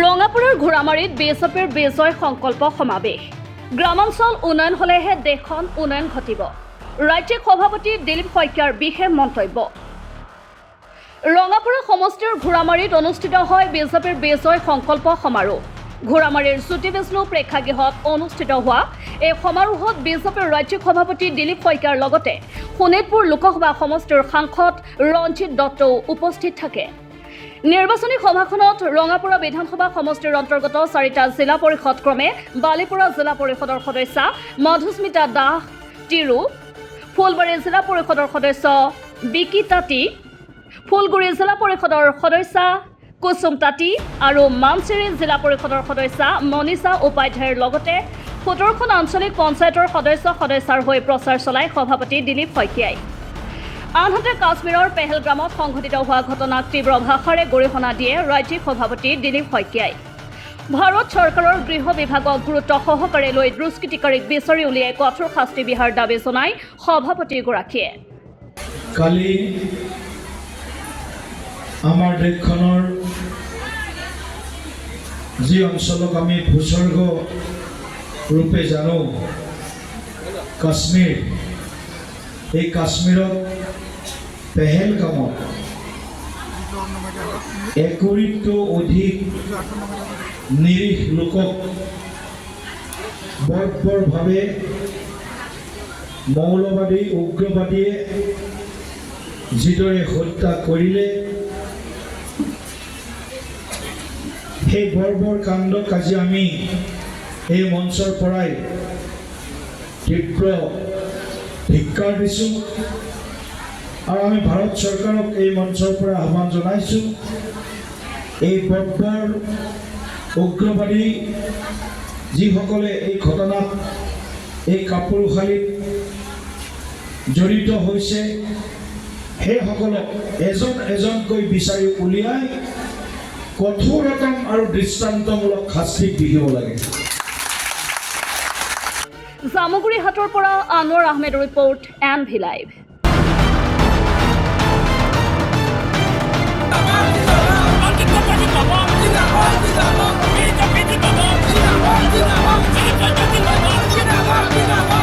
ৰঙাপুৰৰ ঘোঁৰামাৰীত বিজেপিৰ বিজয় সংকল্প সমাৱেশ গ্ৰামাঞ্চল উন্নয়ন হলেহে দেশখন উন্নয়ন ঘটিব ৰাজ্যিক সভাপতি দিলীপ শইকীয়াৰ বিশেষ মন্তব্য ৰঙাপুৰ সমষ্টিৰ ঘোঁৰামাৰীত অনুষ্ঠিত হয় বিজেপিৰ বিজয় সংকল্প সমাৰোহ ঘোঁৰামাৰীৰ জ্যোতি বিষ্ণু প্ৰেক্ষাগৃহত অনুষ্ঠিত হোৱা এই সমাৰোহত বিজেপিৰ ৰাজ্যিক সভাপতি দিলীপ শইকীয়াৰ লগতে শোণিতপুৰ লোকসভা সমষ্টিৰ সাংসদ ৰঞ্জিত দত্তও উপস্থিত থাকে নিৰ্বাচনী সভাখনত ৰঙাপুৰা বিধানসভা সমষ্টিৰ অন্তৰ্গত 4টা জিলা পৰিষদ ক্ৰমে বালিপুৰা জিলা পৰিষদৰ সদস্য মধুস্মিতা দাস টিৰু ফুলবাৰী জিলা পৰিষদৰ সদস্য বিকি তাঁতী ফুলগুৰি জিলা পৰিষদৰ সদস্য কুসুম তাঁতী আৰু মানচিৰি জিলা পৰিষদৰ সদস্য মনীষা উপাধ্যায়ৰ লগতে 17খন আঞ্চলিক পঞ্চায়তৰ সদস্যাৰ হৈ প্ৰচাৰ চলাই সভাপতি দিলীপ শইকীয়াই আনহাতে কাশ্মীৰৰ পেহেলগ্ৰামত সংঘটিত হোৱা ঘটনাক তীব্ৰ ভাষাৰে গৰিহণা দিয়ে ৰাজ্যিক সভাপতি দিলীপ শইকীয়াই ভাৰত চৰকাৰৰ গৃহ বিভাগক গুৰুত্ব সহকাৰে লৈ দুষ্কৃতিকাৰীক বিচাৰি উলিয়াই কঠোৰ শাস্তি বিহাৰ দাবী জনাই সভাপতিগৰাকীয়ে কালি আমাৰ দেশখনৰ যি অঞ্চলক আমি ভূস্বৰ্গ ৰূপে জানো কাশ্মীৰ এই কাশ্মীৰত পেহেলগামত 1 কোটিতকৈ অধিক নিৰীহ লোকক বৰ্বৰভাৱে মৌলবাদী উগ্ৰবাদীয়ে যিদৰে হত্যা কৰিলে সেই বৰ্বৰ কাণ্ডক আজি আমি এই মঞ্চৰ পৰাই তীব্ৰ ধিক্কাৰ দিছোঁ আৰু আমি ভাৰত চৰকাৰক এই মঞ্চৰ পৰা আহ্বান জনাইছোঁ এই বৰ্বৰ উগ্ৰবাদী যিসকলে এই ঘটনাত এই কাপুৰুষালীত জড়িত হৈছে সেইসকলক এজন এজনকৈ বিচাৰি উলিয়াই কঠোৰতম আৰু দৃষ্টান্তমূলক শাস্তি বিহিব লাগে জামুগুৰিহাটৰ পৰা আনোৱাৰ আহমেদৰ ৰিপৰ্ট NV লাইভ জিন্দাবাদ